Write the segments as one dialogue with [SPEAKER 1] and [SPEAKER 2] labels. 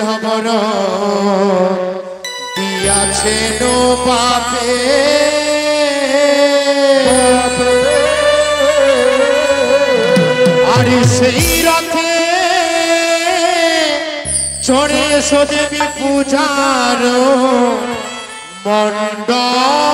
[SPEAKER 1] হবর দিয়াছেন বাপে আর সেই রথে চড়ে এসো দেবী পূজার মণ্ডপে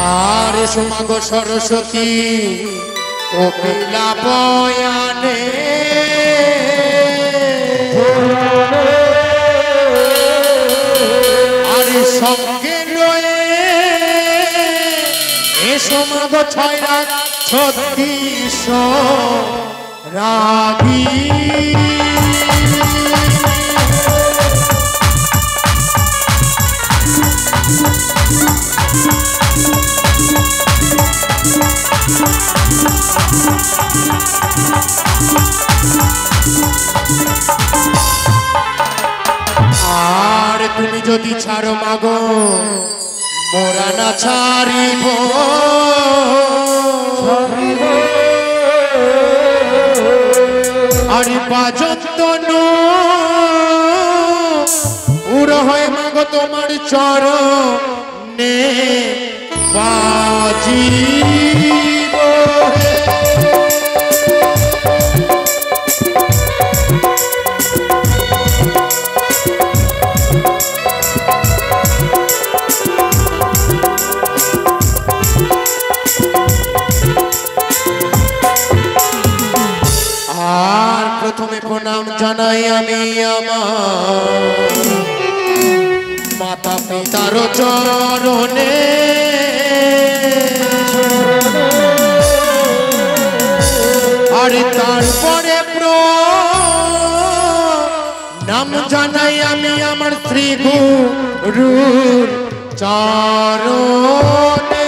[SPEAKER 1] আর এসো মাগো সরস্বতী কোকিলা বয়ানে আর সঙ্গে লয়ে এসো মাগো 6,36 রাগী আর তুমি যদি ছাড়ো মাগো মোরা না ছাড়িব আর বাজন্ত পুরো হয় মাগো তোমার চরণে বাজিব আর প্রথমে প্রণাম জানাই আমি আমার মাতা পিতার চরণে আর তারপরে প্রণাম জানাই আমি আমার শ্রী গুরুর চরণে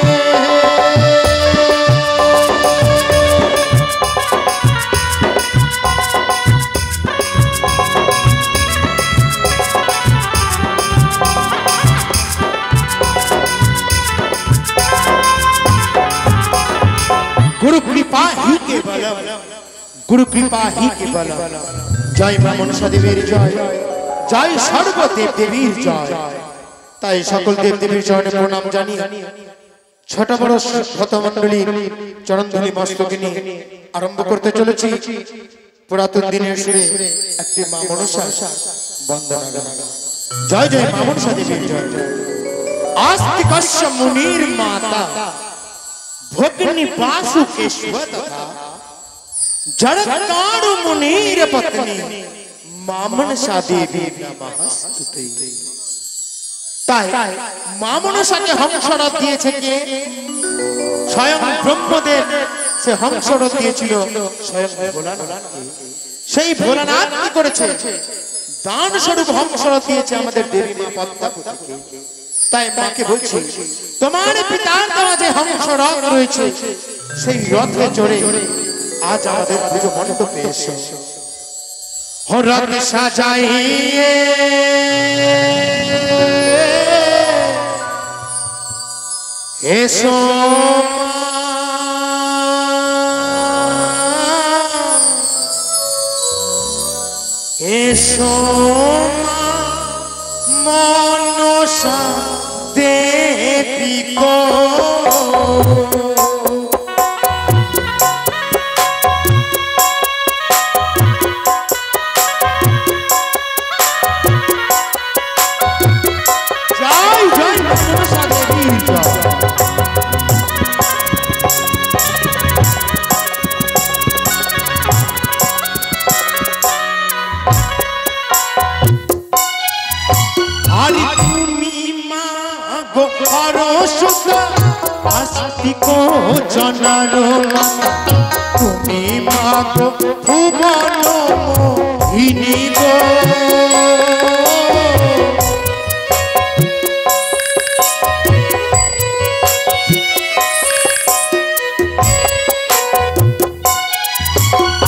[SPEAKER 1] गुरु कृपा ही केवल गुरु कृपा ही केवल जय मां मनसा देवीर जय जय सर्वदेव देवीर जय ताई सकल देव देवीर चरणे प्रणाम जानी छोट बड़ भक्तमंडली चरणधुली मस्तके निये आरम्भ करते चलेछि पुरातन दिनेर सुरे एकटी मां मनसा वंदना गान जय जय मां मनसा देवीर जय आस्तिकस्य मुनिर माता भोगिनी वासुकेश्वर तथा जड़काणु मुनीर पत्नी मां मनसा देवी नमस्ते ताई मां मनसा के हंसरथ दिएছে কে स्वयं ब्रह्मदेव से हंसरथ দিয়েছিল स्वयं ভোলানাথ সেই ভোলানাথ কি করেছে দান স্বরূপ হংসরথ দিয়েছে আমাদের দেবী মা পদ্মাবতীকে তাই মাকে বলছি তোমার পিতার দেওয়া যে হংস রথ রয়েছে সেই রথে চড়ে আজ আমাদের পুজো মণ্ডপে এসো রথ সাজাইয়ে এসো এসো मनसा देवी को जय जय मनसा देवी आस्तिको जनारो तुमी मागो भुवन मोहिनी गो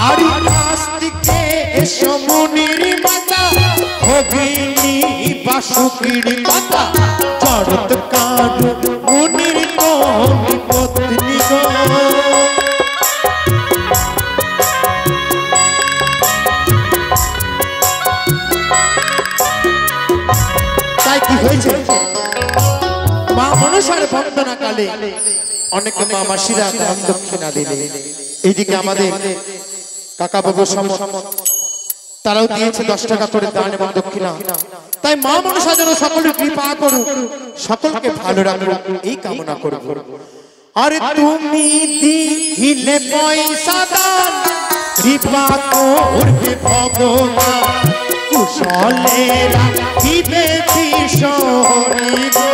[SPEAKER 1] आस्तिक বাসুকির কথা চরৎকার মুনির কোনি পত্নী গো। তাই কি হয়েছে, মা মনসার বন্দনা কালে অনেক মা মাসিরা দান দক্ষিণা দিলে, এইদিকে আমাদের কাকা বাবু সমত তারাও দিয়েছে 10 টাকা করে দান এবং দক্ষিণা। তাই মা মনসা যেন সকলের কৃপা করুক, সকলকে ভালো রাখুক এই কামনা করব। আরে তুমি দিলে পয়সা দান কৃপা করবে ভগবান, কুশলেরা দিবে ভীষণ গো।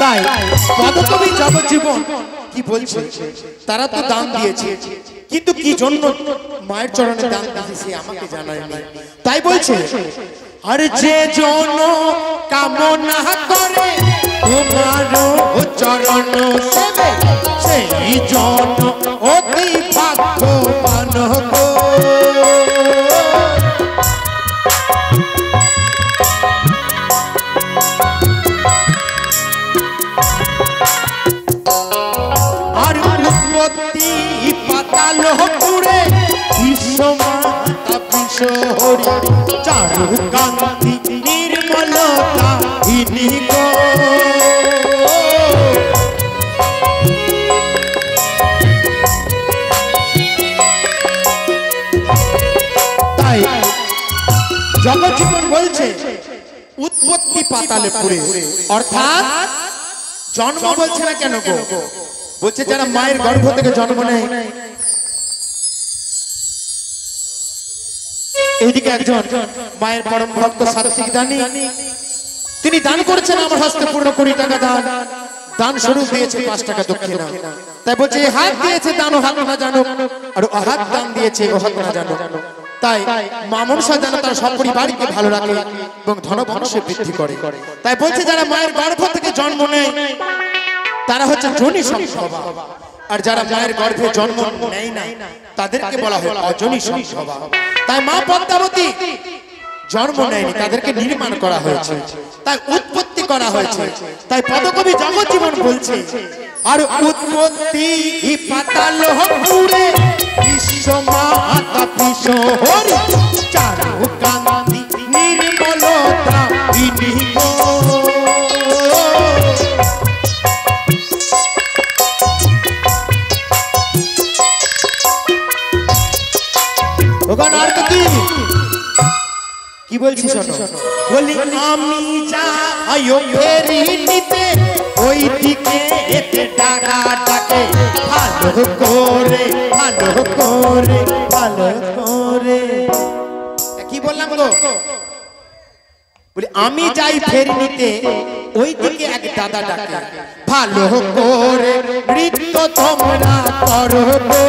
[SPEAKER 1] তাই পদকবি জগজ্জীবন কি বলছে, তারা তো দান দিয়েছে, কিন্তু কি জন্য মায়ের চরণে দান দিয়েছে আমাকে জানায়নি। তাই বলছে, আর যে জন কামনা করে তোমার চরণ সেবে, সেই জন অতি ভাগ্যবান গো। পাতাল পুরে বিশ্বমাতা বিশ্বহরি চারু কান্তি নির্মলতা ইনি গো। তাই জগজ্জীবন বলছে উৎপত্তি পাতালে পুরে, অর্থাৎ জন্ম বলছে না কেন গো, বলছে যারা মায়ের গর্ভ থেকে জন্ম নেয়। এইদিকে একজন মায়ের পরম ভক্ত সাত্বিক দানী, তিনি দান করেছেন আমার হস্তে পূর্ণ 20 টাকা দান, দান স্বরূপ দিয়েছে 5 টাকা দক্ষিণা। তাই বলছে হাত দিয়েছে দান ও হাত না জানো, আর ও হাত দান দিয়েছে ও হাত না জানো। তাই মা মনসা যেন তার সব পরিবারকে ভালো রাখে এবং ধন বংশে বৃদ্ধি করে। তাই বলছে যারা মায়ের গর্ভ থেকে জন্ম নেয় তারা হচ্ছে যোনি সম্ভবা, আর যারা মায়ের গর্ভে জন্ম নেয় না তাদেরকে বলা হয় অযোনি সম্ভবা। তাই মা পদ্মাবতী জন্ম নেয়নি, তাদেরকে নির্মাণ করা হয়েছে, তাই উৎপত্তি করা হয়েছে। তাই পদকবি জগজ্জীবন বলছে, আর উৎপত্তি পাতাল পুরে বিশ্বমাতা বিশ্বহরি চারু কান্তি নির্মলতা ইনি গো। কি বলছি শোনো, বলি আমি যাই ফেরি নিতে ওই দিকে এতে ডাকা ডাকে ভালো করে ভালো করে ভালো করে। কি বললাম গো, বলি আমি যাই ফেরি নিতে ওই দিকে এক দাদা ডাকে ভালো করে নৃত্য তোমরা করো গো।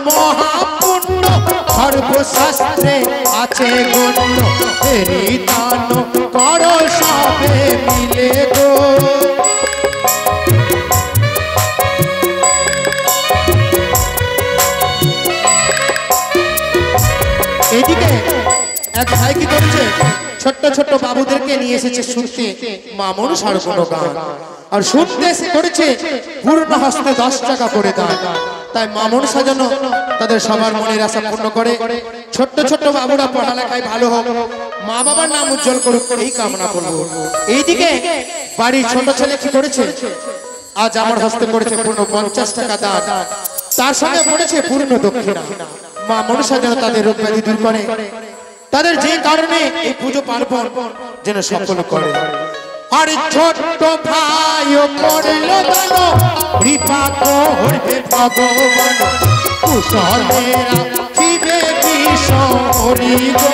[SPEAKER 1] মহাপুণ্য সর্বশাস্ত্রে আছে গণ্য, ফেরি দান করো সবে মিলে গো। এদিকে এক ভাই কি করছে, ছোট্ট ছোট্ট বাবুদেরকে নিয়ে এসেছে শুনতে মা মনসার কোনো গান, আর শুনতে এসে করেছে পূর্ণ হস্তে 10 টাকা করে দান। তাই মা মনসা যেন তাদের সবার মনের আশা পূর্ণ করে, ছোট্ট ছোট্ট বাবুরা পড়ালেখায় ভালো হোক, মা বাবার নাম উজ্জ্বল করুক এই কামনা করব। এইদিকে বাড়ির ছোট ছেলে কি করেছে, আজ আমার হস্তে করেছে পূর্ণ 50 টাকা দান, তার সঙ্গে পড়েছে পূর্ণ দক্ষিণা। মা মনসা যেন তাদের রোগ ব্যাধি দূর করে, তাদের যে কারণে এই পুজো পার্বণ যেন সফল করে। আর ছোট্ট ভাইও করলো দান কৃপা করবে ভগবান, কুশলেরা দিবে ভীষণ গো।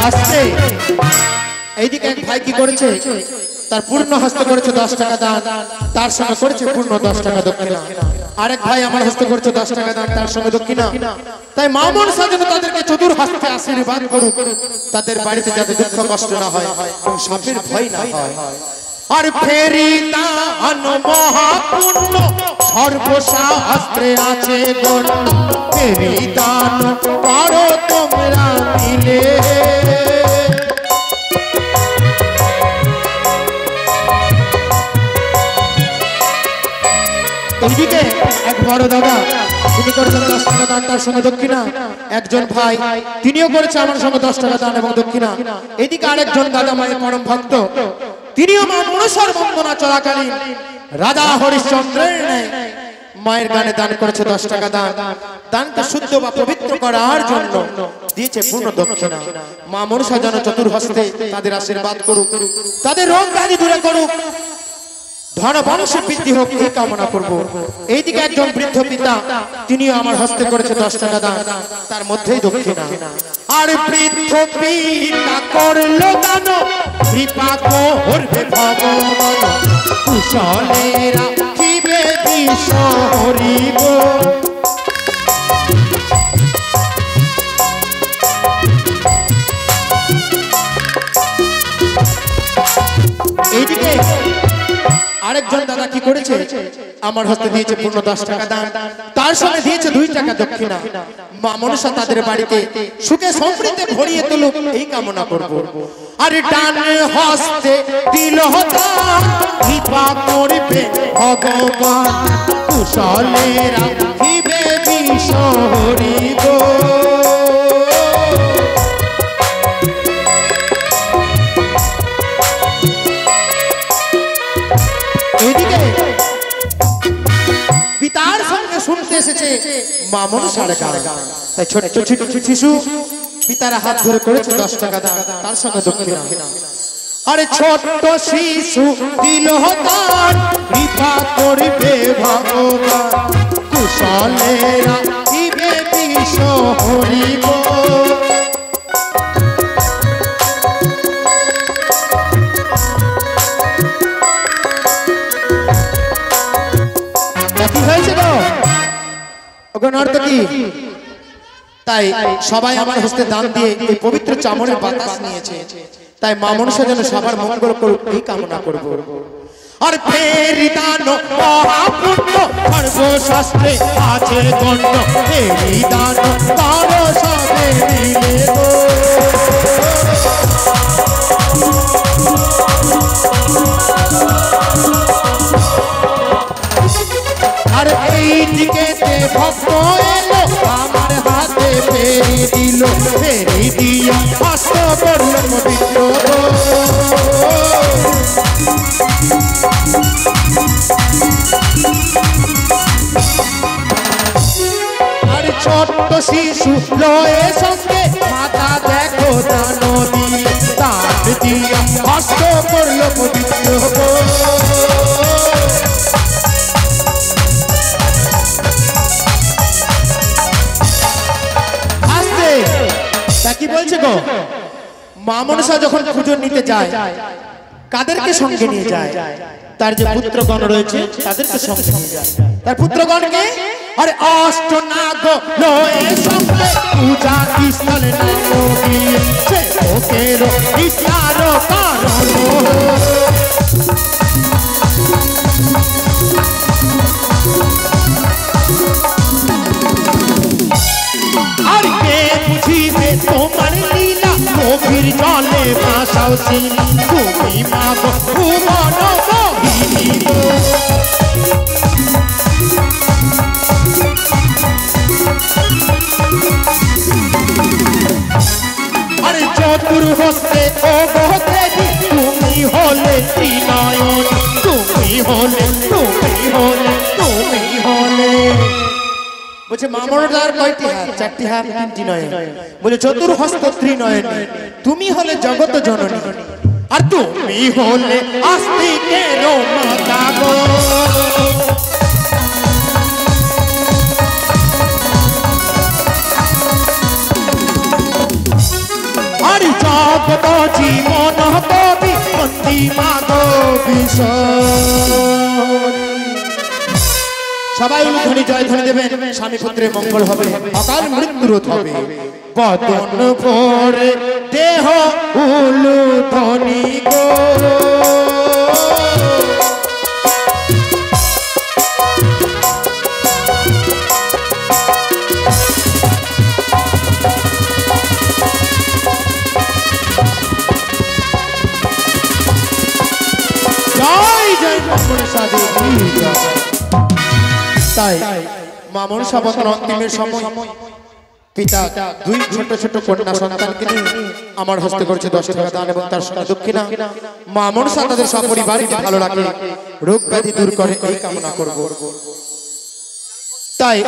[SPEAKER 1] আসছে এইদিকে এক ভাই কি করেছে, তার পূর্ণ হস্ত করেছে 10 টাকা দান, তার সঙ্গে করেছে পূর্ণ 10 টাকা দক্ষিণা। আরেক ভাই আমার হস্ত করেছে 10 টাকা দান, তার সঙ্গে দক্ষিণা। তাই মা মনসা যেন তাদেরকে চতুর হস্তে আশীর্বাদ করুক, তাদের বাড়িতে যাতে দুঃখ কষ্ট না হয় এবং সাপের ভয় না হয়। আর ফেরিদান মহাপুণ্য সর্বশাস্ত্রে আছে গণ্য, ফেরিদান পারো তোমরা মিলে। এইদিকে এক বড় দাদা তিনি করেছেন 10 টাকা দান, তার সঙ্গে দক্ষিণা। একজন ভাই তিনিও করেছে আমার সঙ্গে 10 টাকা দান এবং দক্ষিণা। এদিকে আরেকজন দাদা মায়ের পরম ভক্ত, তিনিও মা মনসার বন্দনা চলাকালীন রাজা হরিশ্চন্দ্রের ন্যায় মায়ের গানে দান করেছে 10 টাকা দান। দানকে শুদ্ধ বা পবিত্র করার জন্য দিয়েছে পূর্ণ দক্ষিণা। মা মনসা যেন চতুর হস্তে তাদের আশীর্বাদ করুক, তাদের রোগ ব্যাধি দূরে করুক, ধন বংশ বৃদ্ধি হোক, এই কামনা করবো। এইদিকে একজন বৃদ্ধ পিতা, তিনিও আমার হস্তে করেছে 10 টাকা দান, তার মধ্যেই দক্ষিণা। আর বৃদ্ধ পিতা করলো দান, কৃপা করবে ভগবান, কুশলেরা কিবে দিশ হরিব। এইদিকে আরেকজন দাদা কি করেছে, আমার হস্তে দিয়েছে পূর্ণ 10 টাকা দান, তার সঙ্গে দিয়েছে 2 টাকা দক্ষিণা। মা মনসা তাদের বাড়িতে সুখে সমৃদ্ধি ভরিয়ে তুলুক, এই কামনা করব। আর ডান হস্তে দিল দান, কৃপা করবে ভগবান, কুশলেরা কিবে দিশ হরিব। পিতার সঙ্গে শুনতে এসেছে মা মনসার গান, তাই ছোট ছোট শিশু পিতার হাত ধরে করেছে 10 টাকা দান, তার সঙ্গে দক্ষিণা। আরে ছোট শিশু দিল দান, কৃপা করবে ভগবান, কুশলেরা কিবে দিশ হরিব। অর্থ কি? তাই সবাই আমার হস্তে দান দিয়ে এই পবিত্র চামড়ের বাতাস নিয়েছে, তাই মা মনসা যেন সবার মঙ্গল করুক, এই কামনা করব। আর ফেরিদান মহাপুণ্য সর্বশাস্ত্রে আছে গণ্য, ফেরিদান তারো সবে মিলে গো। আর এইদিকে ভক্ত এলো, আমার হাতে ফেরি দিল, ফেরি দিয়া হস্ত করল পবিত্র। আর ছোট্ট শিশু লয়ে সঙ্গে মাথা দেখো দান দিয়ে, দান দিয়া হস্ত করল পবিত্র। কি বলছে গো, মা মনসা যখন পুজো নিতে যায় কাদেরকে সঙ্গে নিয়ে যায়? তার যে পুত্রগণ রয়েছে তাদেরকে সঙ্গে নিয়ে যায়। তার পুত্রগণকে আরে অষ্টনাগ লয়ে সঙ্গে পূজা স্থলে নবী, সে ওকের ইচ্ছার কারণ। আর কে বুঝিবে তোমার লীলা, গভীর জলে ভাসাও শিলা, তুমি মা গো ভুবন মোহিনী গো। আরে চতুর হস্তে ও গো দেবী, তুমি হলে ত্রিনয়ন, তুমি হলে, তুমি হলে, তুমি হলে। বলছে মা মনসার কয়টি হাত? 4টি হাত, 3টি নয়ন। বলে চতুর্হস্ত ত্রিনয়ন, তুমি হলে জগত জননী, আর তুমি হলে আস্তিকের মাতা গো। আর জগত জীবন কবি বন্দী মাধবী। সবাই ধ্বনি জয় ধ্বনি দেবেন, স্বামী পুত্রের মঙ্গল হবে, অকাল মৃত্যু রোধ হবে। বদন ভরে দেহ উলু ধ্বনি গো, জয় জয় মনসা দেবী। তাই মা মনসা বদন অন্তিমের সময় পিতা দুই ছোট ছোট কন্যা সন্তানকে নিয়ে আমার হস্তে করছে 10 টাকা দান এবং তার সঙ্গে দক্ষিণা। মা মনসা তাদের সপরিবারকে ভালো রাখে, রোগ ব্যাধি দূর করে এই কামনা করব। তাই